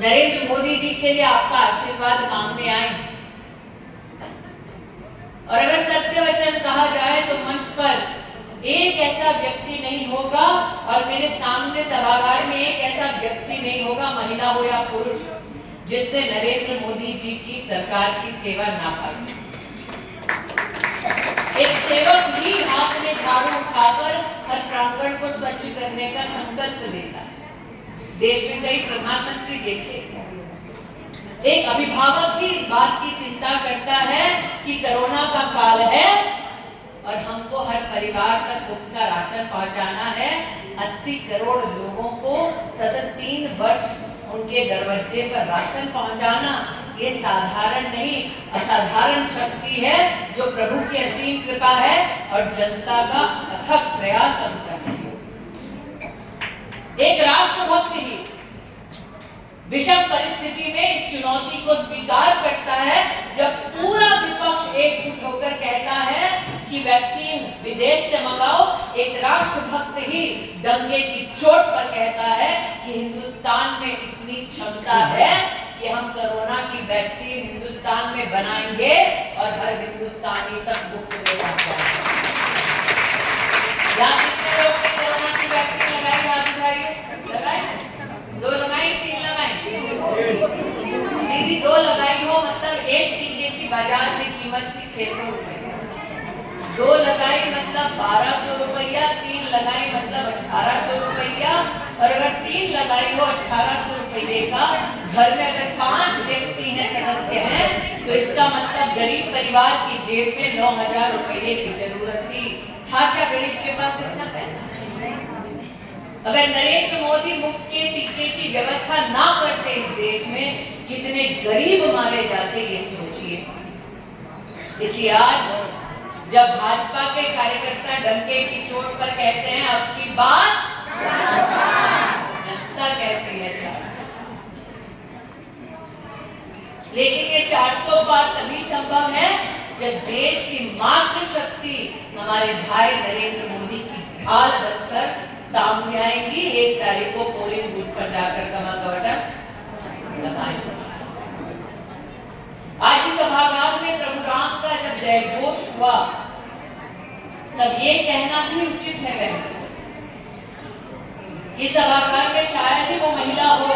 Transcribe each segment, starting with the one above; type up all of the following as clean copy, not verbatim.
नरेंद्र मोदी जी के लिए आपका आशीर्वाद मांगने आए। और अगर सत्य वचन कहा जाए तो मंच पर एक ऐसा व्यक्ति नहीं होगा और मेरे सामने सभागार में एक ऐसा व्यक्ति नहीं होगा, महिला हो या पुरुष, जिसने नरेंद्र मोदी जी की सरकार की सेवा ना पाई। एक सेवक भी हाथ में झाड़ू उठाकर हर प्रांगण को स्वच्छ करने का संकल्प लेता है। देश में कई प्रधानमंत्री देखे, एक अभिभावक ही इस बात की चिंता करता है कि कोरोना का काल है और हमको हर परिवार तक मुफ्त का राशन पहुंचाना है। 80 करोड़ लोगों को सतत 3 वर्ष उनके दरवाजे पर राशन पहुंचाना ये साधारण नहीं, असाधारण शक्ति है जो प्रभु की असीम कृपा है और जनता का अथक प्रयास उनका सहयोग। एक राष्ट्रभक्त ही विषम परिस्थिति में इस चुनौती को स्वीकार करता है जब पूरा विपक्ष एकजुट होकर कहता है कि वैक्सीन विदेश से मंगाओ। एक राष्ट्रभक्त ही दंगे की चोट पर कहता है कि हिंदुस्तान में इतनी क्षमता है कि हम कोरोना की वैक्सीन हिंदुस्तान में बनाएंगे और हर हिंदुस्तानी तक मुफ्त में पहुंचाएंगे। कितने लोग ने कोरोना की वैक्सीन लगाई? हाथ उठाइए। लगाई? 2 लगाई, 3 लगाई? दीदी 2 लगाई हो मतलब एक टीके की बाजार में कीमत थी 600 रुपए, 2 लगाई मतलब 1200 रुपया, 3 लगाई मतलब 1800 रुपया, और अगर 3 लगाई हो 1800 रुपये का, घर में अगर 5 व्यक्ति हैं, सदस्य हैं, तो इसका मतलब गरीब परिवार की जेब में 9000 रुपये की जरूरत थी। था क्या गरीब के पास इतना पैसा? अगर नरेंद्र मोदी मुफ्त के टीके की व्यवस्था ना करते इस देश में कितने गरीब मारे जाते, ये सोचिए। इसलिए आज जब भाजपा के कार्यकर्ता डंके की चोट पर कहते हैं अब की बात जनता कहती है 400, लेकिन ये 400 बार तभी संभव है जब देश की मातृशक्ति हमारे भाई नरेंद्र मोदी की ढाल बनकर सामने आएंगी। 1 तारीख को पोलिंग बूथ पर जाकर कमल का बटन दबाएंगे। आज इस सभागार में प्रभु राम का जब जयघोष हुआ तब ये कहना भी उचित है बहन, इस सभागार में शायद ही वो महिला हो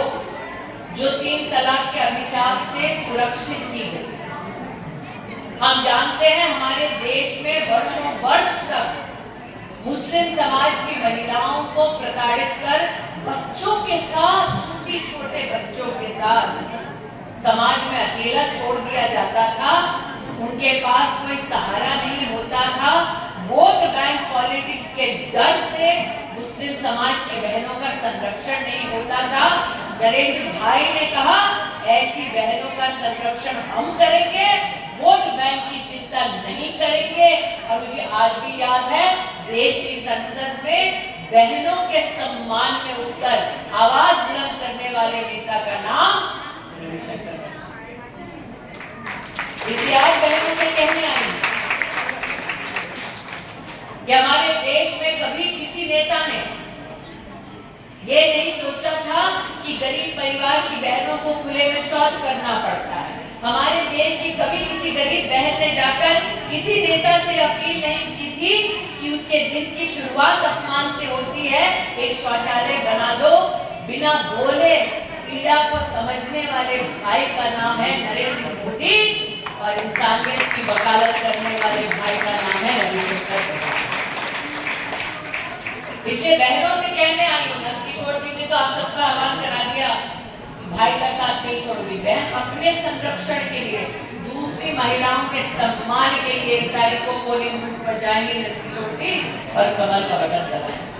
जो 3 तलाक के अभिशाप से सुरक्षित की गई। हम जानते हैं हमारे देश में वर्षों वर्ष तक मुस्लिम समाज की महिलाओं को प्रताड़ित कर बच्चों के साथ, छोटे बच्चों के साथ समाज में अकेला छोड़ दिया जाता था। उनके पास कोई सहारा नहीं होता था। वोट बैंक पॉलिटिक्स के डर से मुस्लिम समाज की बहनों का संरक्षण नहीं होता था। नरेंद्र भाई ने कहा ऐसी बहनों का संरक्षण हम करेंगे, वोट बैंक की चिंता नहीं करेंगे। और मुझे आज भी याद है देश की संसद में बहनों के सम्मान में उठकर आवाज बुलंद करने वाले नेता का नाम रविशंकर प्रसाद। इसलिए आज बहनों से कहने आई कि हमारे देश में कभी किसी नेता ने ये नहीं सोचा था कि गरीब परिवार की बहनों को खुले में शौच करना पड़ता है। हमारे देश की कभी किसी गरीब बहन ने जाकर किसी नेता से अपील नहीं की थी कि उसके दिन की शुरुआत अपमान से होती है, एक शौचालय बना दो। बिना बोले पीड़ा को समझने वाले भाई का नाम है नरेंद्र मोदी और इंसानियत की वकालत करने वाले भाई का नाम है रविशंकर प्रसाद। इसलिए बहनों से कहने आई हूं, नंदकिशोर जी ने तो आप सबका आह्वान करा दिया, भाई का साथ नहीं छोड़ोगी। बहन अपने संरक्षण के लिए, दूसरी महिलाओं के सम्मान के लिए 1 तारीख को पोलिंग बूथ पर जाएंगे नंदकिशोर जी और कमल का बटन दबाएंगे।